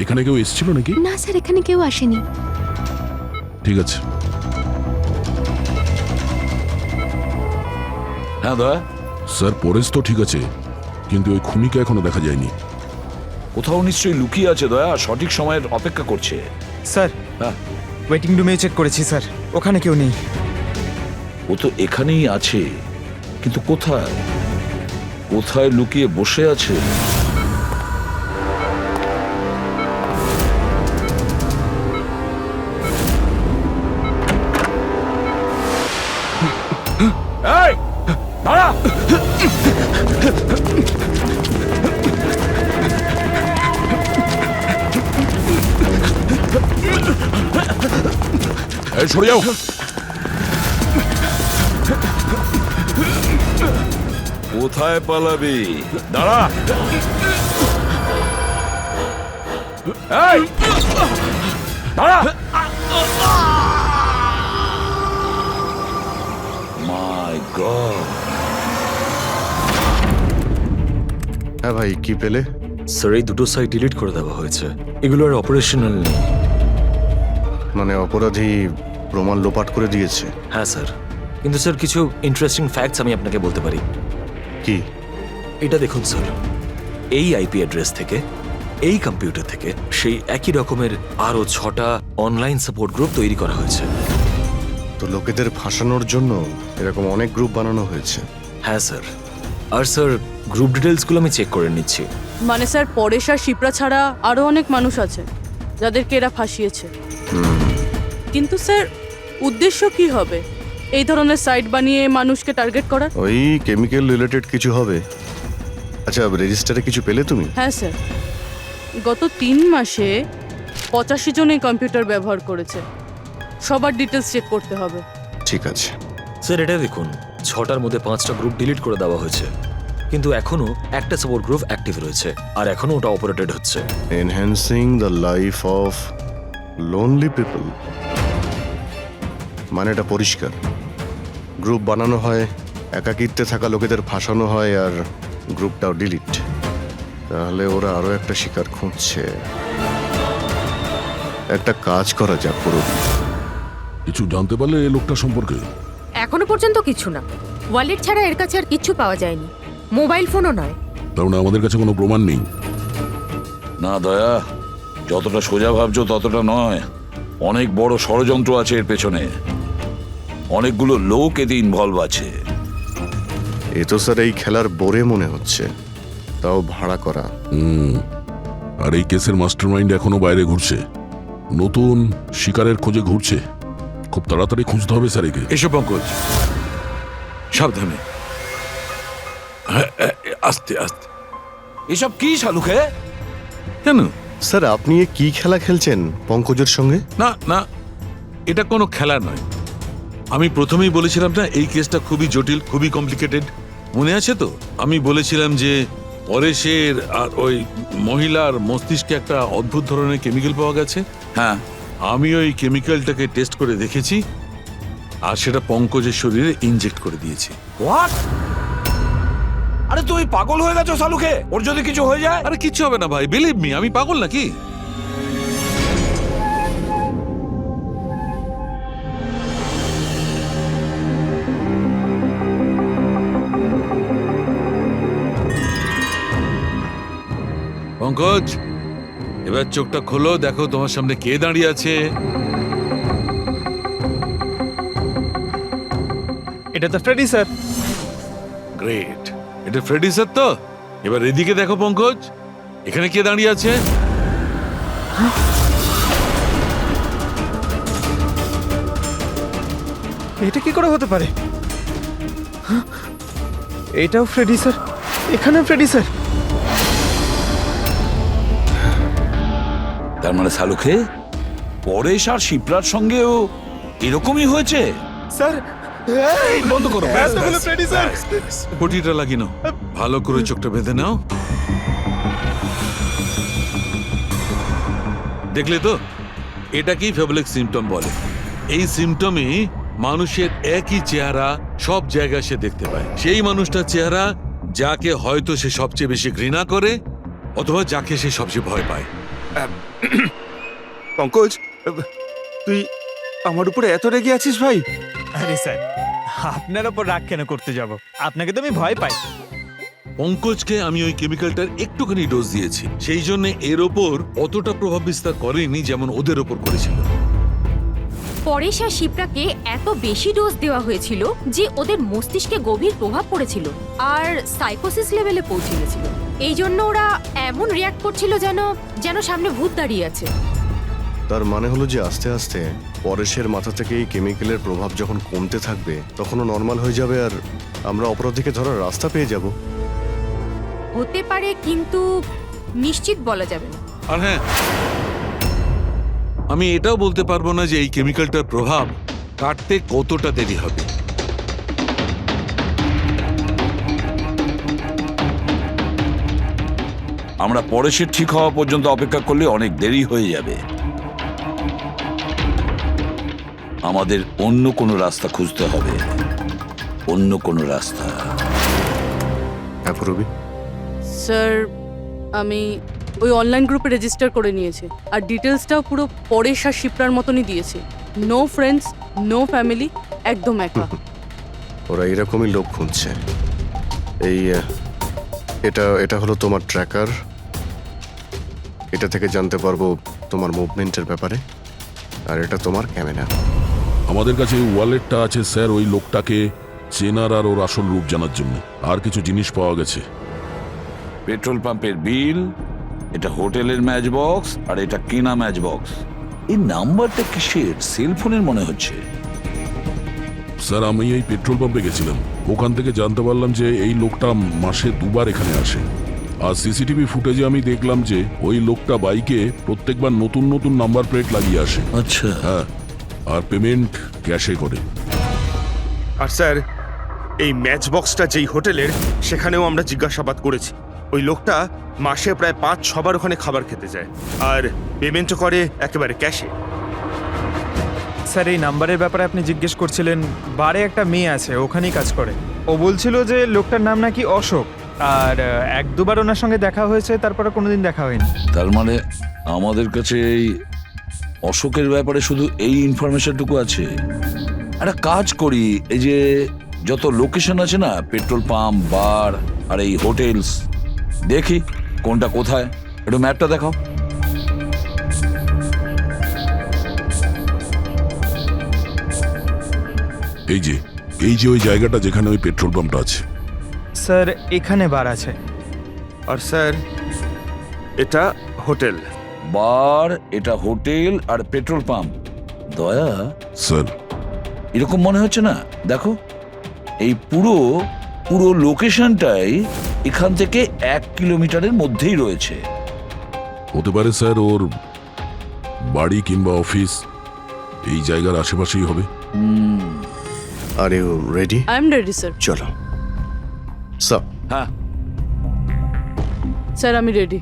এখানে কেউ এসেছিল নাকি? না স্যার, এখানে কেউ আসেনি। ঠিক আছে। হ্যাঁ দয়া, স্যার পরেশ তো ঠিক আছে, কিন্তু ওই খুনিকে এখনো দেখা যায়নি। কোথাও নিশ্চয়ই লুকিয়ে আছে দয়া, সঠিক সময়ের অপেক্ষা করছে। স্যার, হ্যাঁ, ওয়েটিং রুমে চেক করেছি স্যার, ওখানে কেউ নেই। ও তো এখানেই আছে, কিন্তু কোথায় কোথায় লুকিয়ে বসে আছে? এই, দাঁড়া! এই সরে যাও। কোথায় পালাবি? দাঁড়া! এই, দাঁড়া! মাই গড! হ্যাঁ ভাই, কি পেলে? স্যার, এই দুটো সাইট ডিলিট করে দেওয়া হয়েছে, এগুলো আর অপারেশনাল নেই। মানে অপরাধী প্রমাণ লোপাট করে দিয়েছে? হ্যাঁ স্যার, কিন্তু স্যার কিছু ইন্টারেস্টিং ফ্যাক্টস আমি আপনাকে বলতে পারি। কি? এটা দেখুন স্যার, এই আইপি অ্যাড্রেস থেকে, এই কম্পিউটার থেকে সেই একই রকমের আরও 6টা অনলাইন সাপোর্ট গ্রুপ তৈরি করা হয়েছে। তো লোকেদের ফাঁসানোর জন্য এরকম অনেক গ্রুপ বানানো হয়েছে? হ্যাঁ স্যার, আর স্যার গ্রুপ ডিটেলসগুলো আমি চেক করে নিচ্ছি। মানে স্যার, পরেশ আর শিপ্রা ছাড়া আরও অনেক মানুষ আছে যাদেরকে এরা ফাঁসিয়েছে। কিন্তু স্যার, উদ্দেশ্য কি হবে এই ধরনের সাইট বানিয়ে মানুষকে টার্গেট করার? ওই কেমিক্যাল রিলেটেড কিছু হবে। আচ্ছা, রেজিস্টারে কিছু পেলে তুমি? হ্যাঁ স্যার, গত 3 মাসে 85 জন এই কম্পিউটার ব্যবহার করেছে। সবার ডিটেলস চেক করতে হবে। ঠিক আছে। স্যার এটা দেখুন, 6টার মধ্যে 5টা গ্রুপ ডিলিট করে দেওয়া হয়েছে, কিন্তু এখনো একটা সাপোর্ট গ্রুপ অ্যাক্টিভ রয়েছে আর এখনো ওটা অপারেটেড হচ্ছে। Enhancing the life of lonely people, মানে এটা পরিষ্কার। গ্রুপ বানানো হয়, একাকিত্বে থাকা লোকেদের ফাঁসানো হয়, আর গ্রুপটাও ডিলিট। তাহলে ওরা আরো একটা শিকার খুঁজছে। একটা কাজ করা যাক পুরো। কিছু জানতে পারলে এই লোকটা সম্পর্কে? এখনো পর্যন্ত কিছু না। ওয়ালেট ছাড়া এর কাছে আর কিচ্ছু পাওয়া যায়নি, মোবাইল ফোনও নয়। তার মানে আমাদের কাছে কোনো প্রমাণ নেই? না দয়া, যতটা সোজা ভাবছো ততটা নয়। অনেক বড় ষড়যন্ত্র আছে এর পেছনে, অনেকগুলো লোক এতে ইনভলভ আছে। এ তো স্যার এই খেলার বোরে মনে হচ্ছে, তাও ভাড়া করা। আর এই কেসের মাস্টারমাইন্ড এখনো বাইরে ঘুরছে, নতুন শিকারের খোঁজে ঘুরছে। খুব তাড়াতাড়ি খুঁজতে হবে স্যার একে। এসব পঙ্কজ, সাবধানে, আস্তে আস্তে। এসব কি শালুকে? কেন স্যার আপনি এ কি খেলা খেলছেন পঙ্কজের সঙ্গে? না না, এটা কোনো খেলা নয়। আমি প্রথমেই বলেছিলাম না এই কেসটা খুবই জটিল, খুবই কমপ্লিকেটেড। মনে আছে তো? আমি বলেছিলাম যে পরেশের আর ওই মহিলার মস্তিষ্কে একটা অদ্ভুত ধরনের কেমিক্যাল পাওয়া গেছে। হ্যাঁ, আমি ওই কেমিক্যালটাকে টেস্ট করে দেখেছি, আর সেটা পঙ্কজের শরীরে ইনজেক্ট করে দিয়েছি। হোয়াট? আরে তুই পাগল হয়ে গেছো শালুকে? ওর যদি কিছু হয়ে যায়? আরে কিচ্ছু হবে না ভাই, বিলিভ মি, আমি পাগল নাকি? পঙ্কজ, এবার চোখটা খোলো, দেখো তোমার সামনে কে দাঁড়িয়ে আছে। এটা তো ফ্রেডি স্যার। গ্রেট, এটা ফ্রেডি স্যার তো? এবার এদিকে দেখো পঙ্কজ, এখানে কে দাঁড়িয়ে আছে? এটা কি করে হতে পারে? হ্যাঁ, এটাও ফ্রেডি স্যার, এখানেও ফ্রেডি স্যার। তার মানে শালুকে পরেশ আর শিপ্রার সঙ্গেও এরকমই হয়েছে? স্যার বন্ধ করো। Freddie sir. পটিটা লাগিয়ে নাও, ভালো করে চোখটা বেঁধে নাও। দেখলে তো, এটাকেই ফেবলিক সিমটম বলে। এই সিমটমে মানুষের একই চেহারা সব জায়গায় সে দেখতে পায়। সেই মানুষটার চেহারা যাকে হয়তো সে সবচেয়ে বেশি ঘৃণা করে, অথবা যাকে সে সবচেয়ে ভয় পায়। পঙ্কজ, তুই আমার উপরে এত রেগে আছিস ভাই? আরে স্যার, আপনার ওপর রাগ কেন করতে যাব? আপনাকে তো আমি ভয় পাই। পঙ্কজকে আমি ওই কেমিক্যালটার একটুখানি ডোজ দিয়েছি, সেই জন্য এর ওপর অতটা প্রভাব বিস্তার করেনি যেমন ওদের ওপর করেছিল। পরেশ আর শিপ্রাকে এত বেশি ডোজ দেওয়া হয়েছিল যে ওদের মস্তিষ্কে গভীর প্রভাব পড়েছিল আর সাইকোসিস লেভেলে পৌঁছে গেছিল। এই জন্য ওরা এমন রিয়াক্ট করছিল যেন যেন সামনে ভূত দাঁড়িয়ে আছে। তার মানে হলো যে আস্তে আস্তে পরেশের মাথা থেকে এই কেমিক্যালের প্রভাব যখন কমতে থাকবে তখনও নর্মাল হয়ে যাবে, আর আমরা অপরাধীকে ধরার রাস্তা পেয়ে যাব। হতে পারে, কিন্তু নিশ্চিত বলা যাবে না। আর হ্যাঁ, আমি এটাও বলতে পারবো না যে এই কেমিক্যালটার প্রভাব কাটতে কতটা দেরি হবে। আমরা পরেশের ঠিক হওয়া পর্যন্ত অপেক্ষা করলে অনেক দেরি হয়ে যাবে। আমাদের অন্য কোনো রাস্তা খুঁজতে হবে, অন্য কোনো রাস্তা। হ্যাঁ পূরবী? স্যার আমি ওই অনলাইন গ্রুপে রেজিস্টার করে নিয়েছি, আর ডিটেলসটাও পুরো পরেশ আর শিপ্রার মতনই দিয়েছি। নো ফ্রেন্ডস, নো ফ্যামিলি, একদম একা। ওরা এরকমই লোক খুঁজছে। এই এটা হলো তোমার ট্র্যাকার। এটা থেকে জানতে পারবো তোমার মুভমেন্টের ব্যাপারে, আর এটা তোমার ক্যামেরা। আমাদের কাছে এই ওয়ালেটটা আছে স্যার, ওই লোকটাকে চেনার আর ওর আসল রূপ জানার জন্য। আর কিছু জিনিস পাওয়া গেছে। পেট্রোল পাম্পের বিল, এটা হোটেলের ম্যাচ বক্স, আর এটা কেনা ম্যাচ বক্স। এই নাম্বারটা কিসের? সেলফোনের মনে হচ্ছে। স্যার আমি এই পেট্রোল পাম্পে গেছিলাম, ওখান থেকে জানতে পারলাম যে এই লোকটা মাসে 2 বার এখানে আসে। আর সিসিটিভি ফুটেজে আমি দেখলাম যে ওই লোকটা বাইকে প্রত্যেকবার নতুন নতুন নাম্বার প্লেট লাগিয়ে আসে। আচ্ছা, হ্যাঁ, আর পেমেন্ট ক্যাশে করে। আর স্যার, এই ম্যাচ বক্সটা যেই হোটেলের, সেখানেও আমরা জিজ্ঞাসাবাদ করেছি। ওই লোকটা মাসে প্রায় 5-6 ওখানে খাবার খেতে যায়, আর পেমেন্টও করে একেবারে ক্যাশে। স্যার এই নাম্বারের ব্যাপারে আপনি জিজ্ঞেস করছিলেন, বারে একটা মেয়ে আছে ওখানেই কাজ করে। ও বলছিল যে লোকটার নাম নাকি অশোক, আর 1-2বার ওনার সঙ্গে দেখা হয়েছে, তারপরে কোনোদিন দেখা হয়নি। তার মানে আমাদের কাছে এই অশোকের ব্যাপারে শুধু এই ইনফরমেশনটুকু আছে। একটা কাজ করি, এই যে যত লোকেশন আছে না, পেট্রোল পাম্প, বার আর এই হোটেলস, দেখি কোনটা কোথায়। একটু ম্যাপটা দেখাও। এই যে ওই জায়গাটা যেখানে ওই পেট্রোল পাম্পটা আছে। স্যার এখানে বার আছে। আর স্যার, এটা হোটেল। বার, এটা হোটেল আর পেট্রোল পাম্প। দয়া স্যার, এরকম মনে হচ্ছে না? দেখো, এই পুরো লোকেশনটাই এখান থেকে 1 কিলোমিটারের মধ্যেই রয়েছে। হতে পারে স্যার ওর বাড়ি কিংবা অফিস এই জায়গার আশেপাশেই হবে। Are you ready? I am ready sir. চলো স্যার। হ্যাঁ, স্যার আমি রেডি।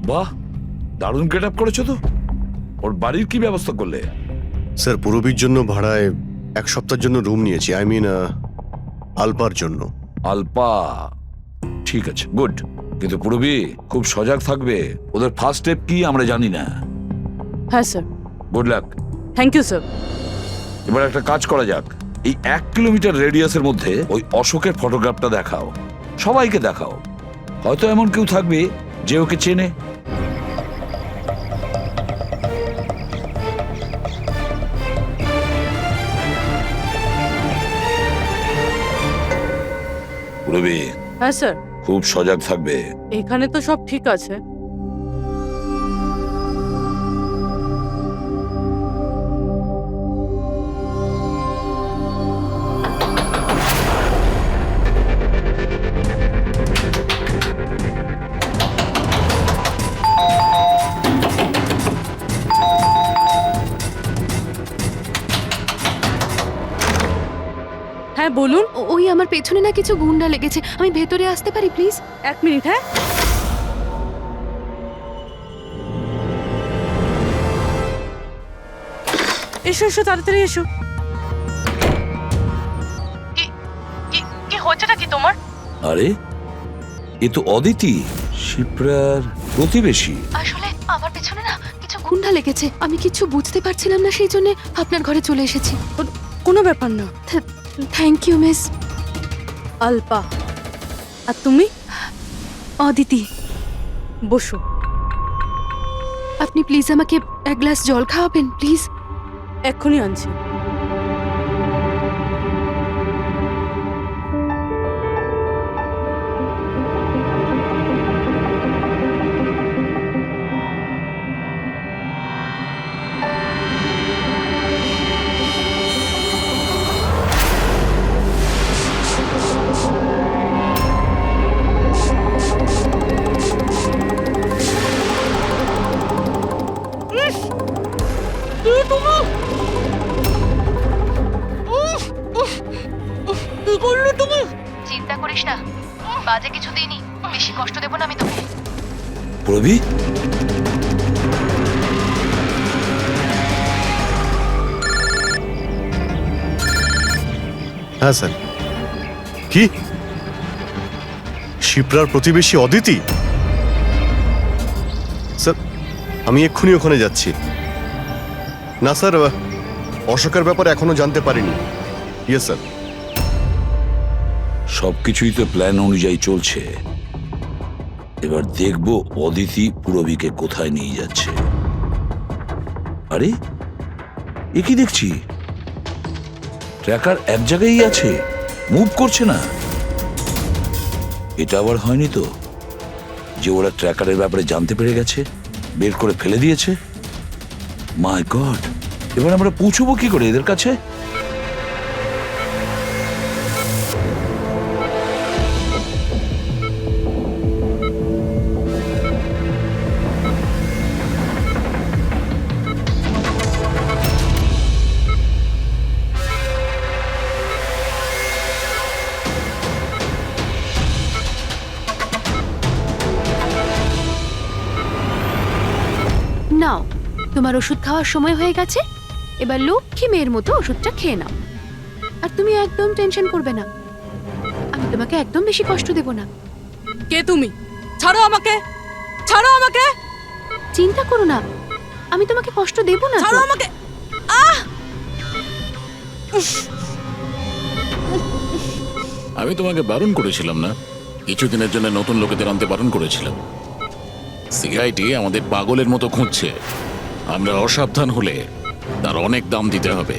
বাহ, দারুণ গেট আপ করেছো তো। ওর বাড়ির কি ব্যবস্থা করলে? স্যার, পূরবীর জন্য ভাড়ায় 1 সপ্তাহের জন্য রুম নিয়েছি। আই মিন আলপার জন্য। আলপা, ঠিক আছে, গুড। কিন্তু পূরবী খুব সজাগ থাকবে। ওদের ফার্স্ট স্টেপ কি আমরা জানি না। হ্যাঁ sir. Good luck. Thank you sir. এবার একটা কাজ করা যাক, এই 1 কিলোমিটার রেডিয়াসের মধ্যে ওই অশোকের ফটোগ্রাফটা দেখাও, সবাইকে দেখাও। হয়তো এমন কেউ থাকবে যে ওকে চেনে। পূরবী, হ্যাঁ স্যার। খুব সজাগ থাকবে। এখানে তো সব ঠিক আছে। হ্যাঁ বলুন। ওই আমার পেছনে না কিছু গুন্ডা লেগেছে, আমি ভেতরে আসতে পারি প্লিজ? 1 মিনিট। হ্যাঁ এসো এসো, তাড়াতাড়ি এসো। কি হচ্ছেটা কি তোমার? আরে, এ তো অদিতি, শিপ্রার প্রতিবেশী। আসলে আমার পেছনে না কিছু গুন্ডা লেগেছে, আমি কিছু বুঝতে পারছিলাম না, সেই জন্য আপনার ঘরে চলে এসেছি। কোনো ব্যাপার না। Thank you miss. আলপা। আর তুমি? অদিতি। বসো। আপনি প্লিজ আমাকে 1 গ্লাস জল খাওয়াবেন প্লিজ? এক্ষুনি আনছি। চিন্তা করিস না, বাজে কিছু দিইনি, বেশি কষ্ট দেব না আমি তোকে। পূরবী, হ্যাঁ স্যার। কি? শিপ্রার প্রতিবেশী অদিতি? স্যার, আমি এক্ষুনি ওখানে যাচ্ছি। না স্যার, অশোকের ব্যাপারে এখনো জানতে পারিনি। Yes sir. সবকিছুই তো প্ল্যান অনুযায়ী চলছে। এবার দেখবো অদিতি পূরবীকে কোথায় নিয়ে যাচ্ছে। আরে, এ কি দেখছি, ট্র্যাকার এক জায়গায় আছে, মুভ করছে না। এটা আবার হয়নি তো যে ওরা ট্র্যাকারের ব্যাপারে জানতে পেরে গেছে, বের করে ফেলে দিয়েছে? মাই গড, এবার আমরা পৌঁছবো কি করে এদের কাছে? তোমার ওষুধ খাওয়ার সময় হয়ে গেছে, এবার লক্ষ্মী মেয়ের মতো ওষুধটা খেয়ে নাও। আর তুমি একদম টেনশন করবে না, আমি তোমাকে একদম বেশি কষ্ট দেব না। কে তুমি? ছাড়ো আমাকে, ছাড়ো আমাকে, চিন্তা করো না, আমি তোমাকে কষ্ট দেব না। ছাড়ো আমাকে। আমি তোমাকে বারণ করেছিলাম না? কিছুদিনের জন্য নতুন লোকেদের আনতে বারণ করেছিলাম। সিআইডি আমাদের পাগলের মতো খুঁজছে। আমরা অসাবধান হলে তার অনেক দাম দিতে হবে।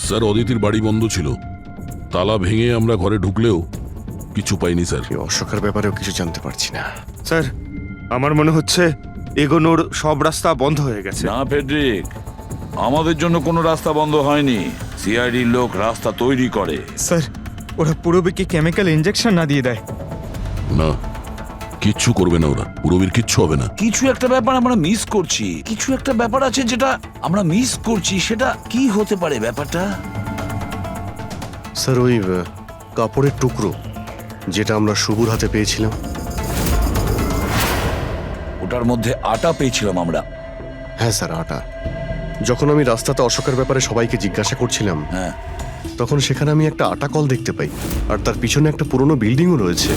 স্যার, অদিতির বাড়ি বন্ধ ছিল, তালা ভেঙে আমরা ঘরে ঢুকলেও কিছু পাইনি স্যার। এই অশোকের ব্যাপারেও কিছু জানতে পারছি না। স্যার, আমার মনে হচ্ছে এগোনোর সব রাস্তা বন্ধ হয়ে গেছে। না ফেডরিক, আমাদের জন্য কোনো রাস্তা বন্ধ হয়নি। সিআইডির লোক রাস্তা তৈরি করে। স্যার, ওরা পুরোবিকে কেমিক্যাল ইনজেকশন না দিয়ে দেয়? না, কিচ্ছু করবে না ওরা, পুরবীর কিচ্ছু হবে না। কিছু একটা ব্যাপার আমরা মিস করছি, কিছু একটা ব্যাপার আছে যেটা আমরা মিস করছি। সেটা কি হতে পারে ব্যাপারটা? স্যার, ওই কাপড়ের টুকরো যেটা আমরা শুভর হাতে পেয়েছিলাম। ওটার মধ্যে আটা পেয়েছিলাম আমরা। হ্যাঁ স্যার, আটা। যখন আমি রাস্তাতে অশোকের ব্যাপারে সবাইকে জিজ্ঞাসা করছিলাম, হ্যাঁ, তখন সেখানে আমি একটা আটা কল দেখতে পাই, আর তার পিছনে একটা পুরনো বিল্ডিংও রয়েছে।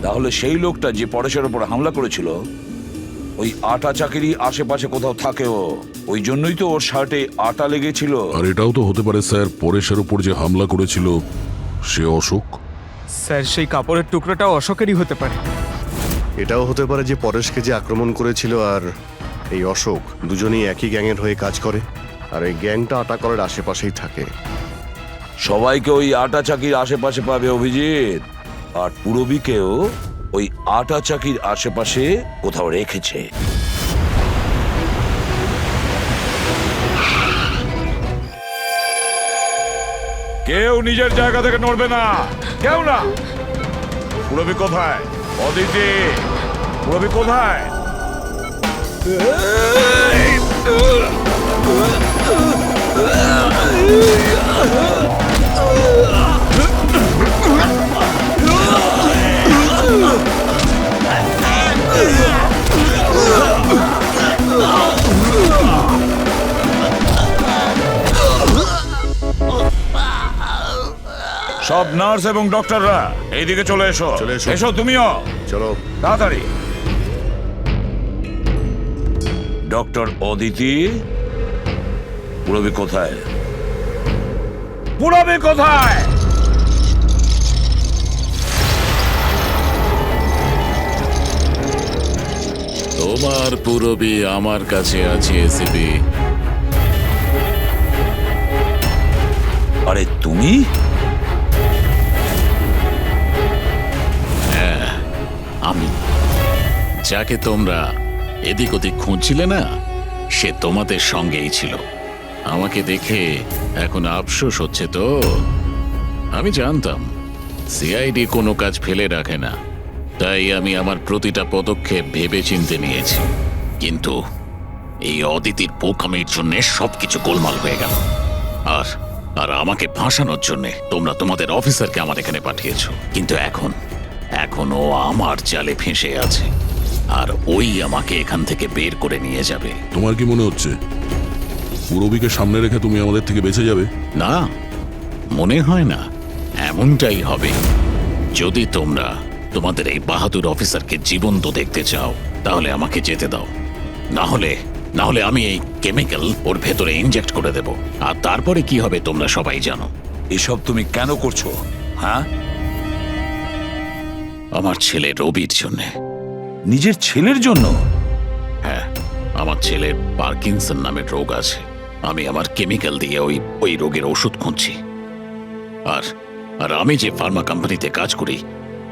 তাহলে সেই লোকটা যে পরেশের উপর হামলা করেছিল, ওই আটা চাকিরি আশেপাশে কোথাও থাকেও, ওই জন্যই তো ওর শার্টে আটা লেগেছিল। আর এটাও তো হতে পারে স্যার, পরেশের উপর যে হামলা করেছিল সে অশোক। স্যার, সেই কাপড়ের টুকরোটাও অশোকেরই হতে পারে। এটাও হতে পারে যে পরেশকে যে আক্রমণ করেছিল আর এই অশোক দুজনেই একই গ্যাংয়ের হয়ে কাজ করে, আর এই গ্যাংটা আটা কলের আশেপাশেই থাকে। সবাইকে ওই আটা চাকির আশেপাশে পাবে অভিজিৎ, আর পুরবীকেও ওই আটা চাকির আশেপাশে কোথাও রেখেছে। কেউ নিজের জায়গা থেকে নড়বে না, কেউ না। পুরবী কোথায়? অদিতি, পুরবী কোথায়? সব নার্স এবং ডক্টররা এইদিকে চলে এসো। এসো তুমিও, চলো তাড়াতাড়ি। ডক্টর অদিতি, পুরবী কোথায়? পুরবী কোথায়? তোমার পুরবী আমার কাছে আছে এসিপি। আরে তুমি? হ্যাঁ, আমি। যাকে তোমরা এদিক ওদিক খুঁজছিলে না, সে তোমাদের সঙ্গেই ছিল। আমাকে দেখে এখন আফসোস হচ্ছে তো? আমি জানতাম সিআইডি কোনো কাজ ফেলে রাখে না, তাই আমি আমার প্রতিটা পদক্ষেপ ভেবে চিন্তে নিয়েছি। কিন্তু এই অদিতির বোকামির জন্য সবকিছু গোলমাল হয়ে গেল। আর আর আমাকে ফাঁসানোর জন্য তোমরা তোমাদের অফিসারকে আমার এখানে পাঠিয়েছো। কিন্তু এখন ও আমার জালে ফেঁসে আছে, আর ওই আমাকে এখান থেকে বের করে নিয়ে যাবে। তোমার কি মনে হচ্ছে পুরবীকে সামনে রেখে তুমি আমাদের থেকে বেঁচে যাবে? না, মনে হয় না। এমনটাই হবে। যদি তোমরা তোমাদের এই বাহাদুর অফিসারকে জীবন্ত দেখতে চাও, তাহলে আমাকে যেতে দাও। না হলে আমি এই কেমিক্যাল ওর ভেতরে ইনজেক্ট করে দেব। আর তারপরে কি হবে তোমরা সবাই জানো। এসব তুমি কেন করছো? হ্যাঁ, আমার ছেলে রবির জন্য। নিজের ছেলের জন্য? হ্যাঁ, আমার ছেলের পার্কিনসন নামের রোগ আছে। আমি আমার কেমিক্যাল দিয়ে ওই রোগের ওষুধ খুঁজছি। আর আমি যে ফার্মা কোম্পানিতে কাজ করি,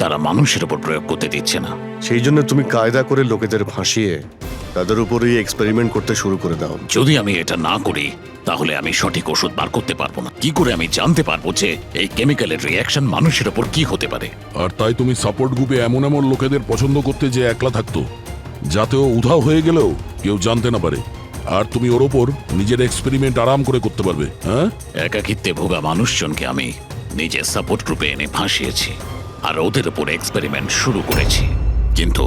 তারা মানুষের উপর প্রয়োগ করতে দিচ্ছে না। সেই জন্য তুমি কায়দা করে লোকেদের ভাসিয়ে তাদের উপরই এক্সপেরিমেন্ট করতে শুরু করে দাও। যদি আমি এটা না করি, তাহলে আমি সঠিক ওষুধ বার করতে পারবো না। কি করে আমি জানতে পারবো যে এই কেমিক্যালের রিয়াকশন মানুষের উপর কি হতে পারে? আর তাই তুমি সাপোর্ট গ্রুপে এমন এমন লোকেদের পছন্দ করতে যে একলা থাকতো, যাতে ও উধাও হয়ে গেলেও কেউ জানতে না পারে, আর তুমি ওর ওপর নিজের এক্সপেরিমেন্ট আরাম করে করতে পারবে। হ্যাঁ, একাকিত্বে ভোগা মানুষজনকে আমি নিজের সাপোর্ট গ্রুপে এনে ফাঁসিয়েছি, আর ওদের উপর এক্সপেরিমেন্ট শুরু করেছি। কিন্তু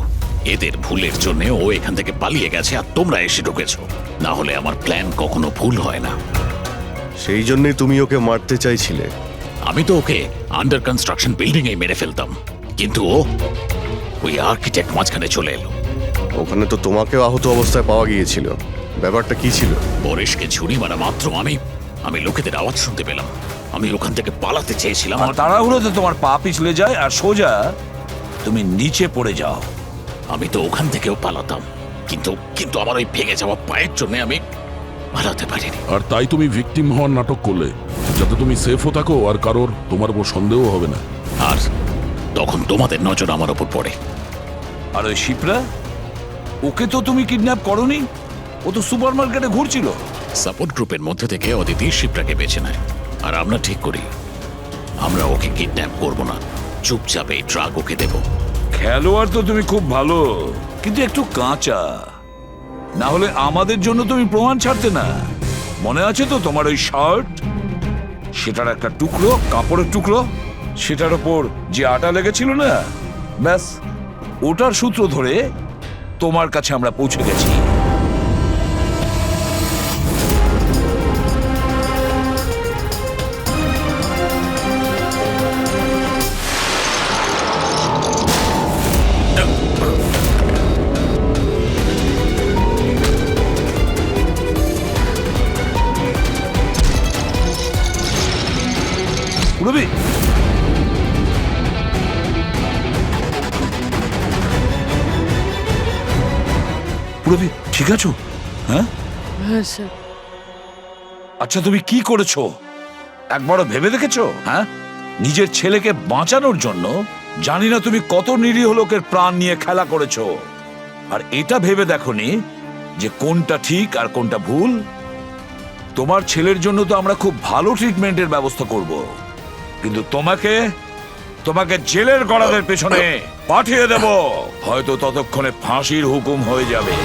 এদের ভুলের জন্য ও এখান থেকে পালিয়ে গেছে আর তোমরা এসে ঢুকেছো। না হলে আমার প্ল্যান কখনো ভুল হয় না। সেই জন্যই তুমি ওকে মারতে চাইছিলে। আমি তো ওকে আন্ডার কনস্ট্রাকশন বিল্ডিং এ মেরে ফেলতাম, কিন্তু ও ওই আর্কিটেক্ট মাঝখানে চলে এলো। ওখানে তো তোমাকেও আহত অবস্থায় পাওয়া গিয়েছিল, ব্যাপারটা কি ছিল? পরেশকে ছুরি মারা মাত্র আমি লোকেদের আওয়াজ শুনতে পেলাম। আমি ওখান থেকে পালাতে চেয়েছিলাম। আমার তাড়াহুড়োতে তোমার পা পিছলে যায় আর সোজা তুমি নিচে পড়ে যাও। আমি তো ওখান থেকেও পালাতাম, কিন্তু কিন্তু আমার ওই ভেঙে যাওয়া পায়ের জন্য আমি পালাতে পারিনি। আর তাই তুমি ভিকটিম হওয়ার নাটক করলে, যাতে তুমি সেফও থাকো আর কারোর তোমার উপর সন্দেহ হবে না। আর তখন তোমাদের নজর আমার ওপর পড়ে। আর ওই শিপ্রা, ওকে তো তুমি কিডন্যাপ করনি, ও তো সুপার মার্কেটে ঘুরছিল। সাপোর্ট গ্রুপের মধ্যে থেকে অদিতি শিপ্রাকে বেছে নেয়, আর আমরা ঠিক করি আমরা ওকে কিডন্যাপ করব না, চুপচাপ এই ট্রাক ওকে দেব। খেলোয়াড় তো তুমি খুব ভালো, কিন্তু একটু কাঁচা। না হলে আমাদের জন্য তুমি প্রমাণ ছাড়তে না। মনে আছে তো তোমার ওই শার্ট, সেটার একটা টুকরো, কাপড়ের টুকরো, সেটার ওপর যে আটা লেগেছিল না, ব্যাস ওটার সূত্র ধরে তোমার কাছে আমরা পৌঁছে গেছি। রবি, রবি ঠিক আছো? হ্যাঁ হ্যাঁ স্যার। আচ্ছা, তুমি কি করেছো একবারও ভেবে দেখেছো? হ্যাঁ, নিজের ছেলেকে বাঁচানোর জন্য জানি না তুমি কত নিরীহ লোকের প্রাণ নিয়ে খেলা করেছো, আর এটা ভেবে দেখোনি যে কোনটা ঠিক আর কোনটা ভুল। তোমার ছেলের জন্য তো আমরা খুব ভালো ট্রিটমেন্টের ব্যবস্থা করব, কিন্তু তোমাকে জেলের গড়াদের পেছনে পাঠিয়ে দেব। হয়তো ততক্ষণে ফাঁসির হুকুম হয়ে যাবে।